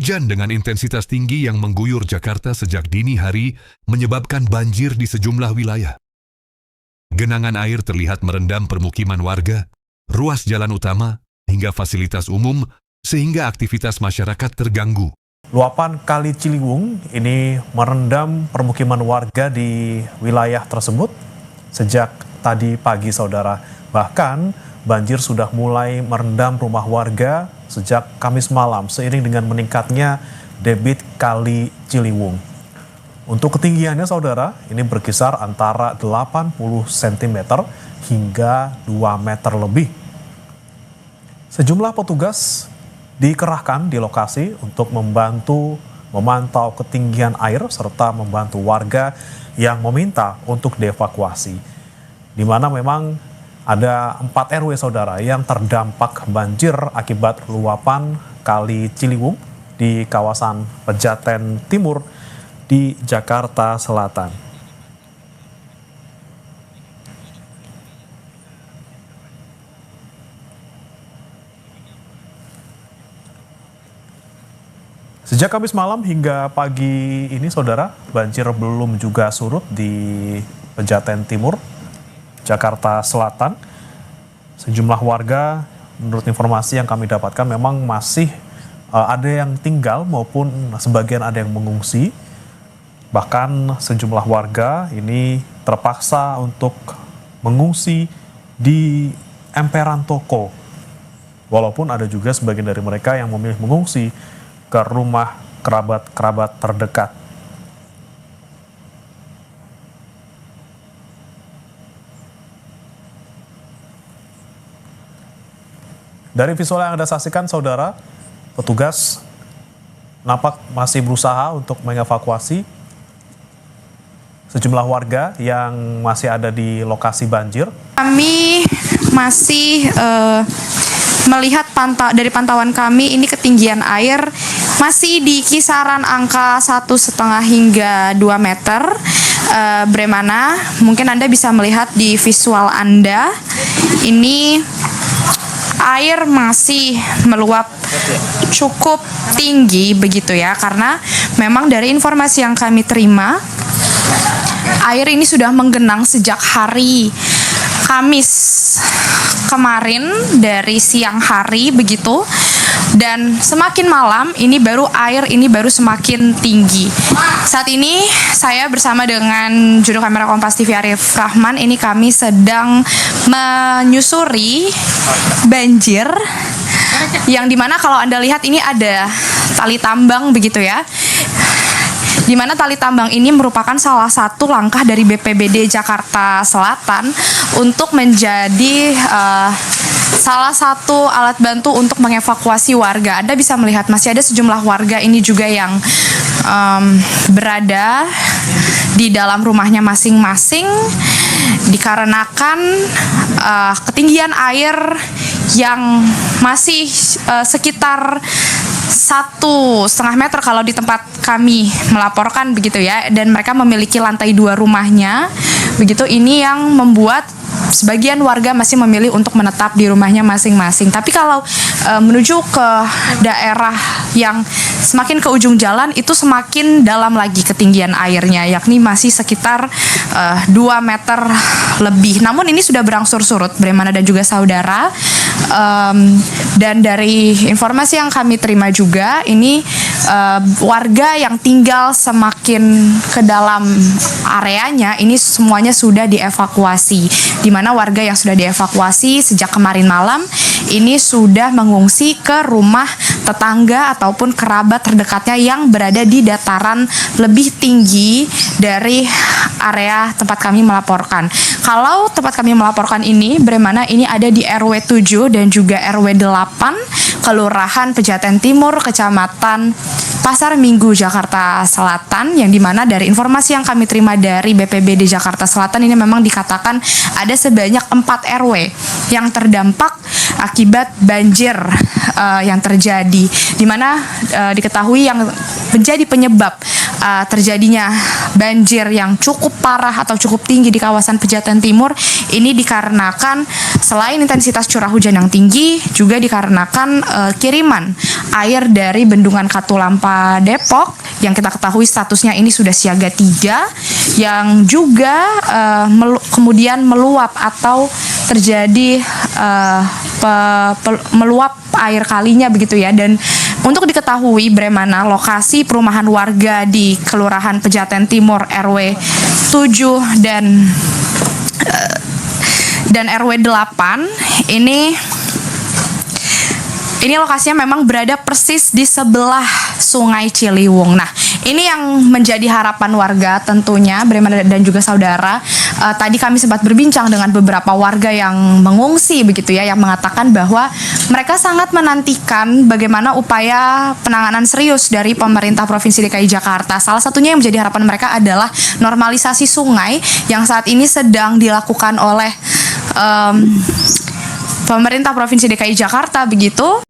Hujan dengan intensitas tinggi yang mengguyur Jakarta sejak dini hari menyebabkan banjir di sejumlah wilayah. Genangan air terlihat merendam permukiman warga, ruas jalan utama, hingga fasilitas umum, sehingga aktivitas masyarakat terganggu. Luapan Kali Ciliwung ini merendam permukiman warga di wilayah tersebut sejak tadi pagi, saudara. Bahkan banjir sudah mulai merendam rumah warga sejak Kamis malam seiring dengan meningkatnya debit Kali Ciliwung. Untuk ketinggiannya, saudara, ini berkisar antara 80 cm hingga 2 meter lebih. Sejumlah petugas dikerahkan di lokasi untuk membantu memantau ketinggian air serta membantu warga yang meminta untuk dievakuasi. Di mana memang ada 4 RW, saudara, yang terdampak banjir akibat luapan Kali Ciliwung di kawasan Pejaten Timur di Jakarta Selatan. Sejak Kamis malam hingga pagi ini, saudara, banjir belum juga surut di Pejaten Timur, Jakarta Selatan. Sejumlah warga, menurut informasi yang kami dapatkan, memang masih ada yang tinggal maupun sebagian ada yang mengungsi. Bahkan sejumlah warga ini terpaksa untuk mengungsi di emperan toko. Walaupun ada juga sebagian dari mereka yang memilih mengungsi ke rumah kerabat-kerabat terdekat. Dari visual yang Anda saksikan, saudara, petugas nampak masih berusaha untuk mengevakuasi sejumlah warga yang masih ada di lokasi banjir. Kami masih melihat dari pantauan kami, ini ketinggian air masih di kisaran angka 1,5 hingga 2 meter. Bremana, mungkin Anda bisa melihat di visual Anda, ini air masih meluap cukup tinggi begitu ya, karena memang dari informasi yang kami terima, air ini sudah menggenang sejak hari Kamis kemarin dari siang hari begitu, dan semakin malam ini air ini baru semakin tinggi. Saat ini saya bersama dengan juru kamera Kompas TV Arif Rahman, ini kami sedang menyusuri banjir yang dimana kalau Anda lihat ini ada tali tambang begitu ya, di mana tali tambang ini merupakan salah satu langkah dari BPBD Jakarta Selatan untuk menjadi salah satu alat bantu untuk mengevakuasi warga. Anda bisa melihat masih ada sejumlah warga ini juga yang berada di dalam rumahnya masing-masing dikarenakan ketinggian air yang masih sekitar 1,5 meter kalau di tempat kami melaporkan begitu ya, dan mereka memiliki lantai 2 rumahnya begitu. Ini yang membuat sebagian warga masih memilih untuk menetap di rumahnya masing-masing. Tapi kalau menuju ke daerah yang semakin ke ujung jalan, itu semakin dalam lagi ketinggian airnya, yakni masih sekitar 2 meter lebih. Namun ini sudah berangsur surut, Bremana dan juga saudara. Dan dari informasi yang kami terima juga, ini warga yang tinggal semakin ke dalam areanya ini semuanya sudah dievakuasi, di mana warga yang sudah dievakuasi sejak kemarin malam ini sudah mengungsi ke rumah tetangga ataupun kerabat terdekatnya yang berada di dataran lebih tinggi dari area tempat kami melaporkan. Kalau tempat kami melaporkan ini, Bremana, ini ada di RW 7 dan juga RW 8, Kelurahan Pejaten Timur, Kecamatan Pasar Minggu, Jakarta Selatan, yang dimana dari informasi yang kami terima dari BPBD Jakarta Selatan ini memang dikatakan ada sebanyak 4 RW yang terdampak akibat banjir yang terjadi, dimana diketahui yang menjadi penyebab terjadinya banjir yang cukup parah atau cukup tinggi di kawasan Pejaten Timur ini dikarenakan selain intensitas curah hujan yang tinggi, juga dikarenakan kiriman air dari Bendungan Katulampa Depok yang kita ketahui statusnya ini sudah siaga 3, yang juga kemudian meluap atau terjadi meluap air kalinya begitu ya. Dan untuk diketahui Bremana, lokasi perumahan warga di Kelurahan Pejaten Timur RW 7 dan RW 8 ini lokasinya memang berada persis di sebelah Sungai Ciliwung. Nah, ini yang menjadi harapan warga tentunya, Bremana dan juga saudara. Tadi kami sempat berbincang dengan beberapa warga yang mengungsi begitu ya, yang mengatakan bahwa mereka sangat menantikan bagaimana upaya penanganan serius dari pemerintah Provinsi DKI Jakarta. Salah satunya yang menjadi harapan mereka adalah normalisasi sungai yang saat ini sedang dilakukan oleh pemerintah Provinsi DKI Jakarta begitu.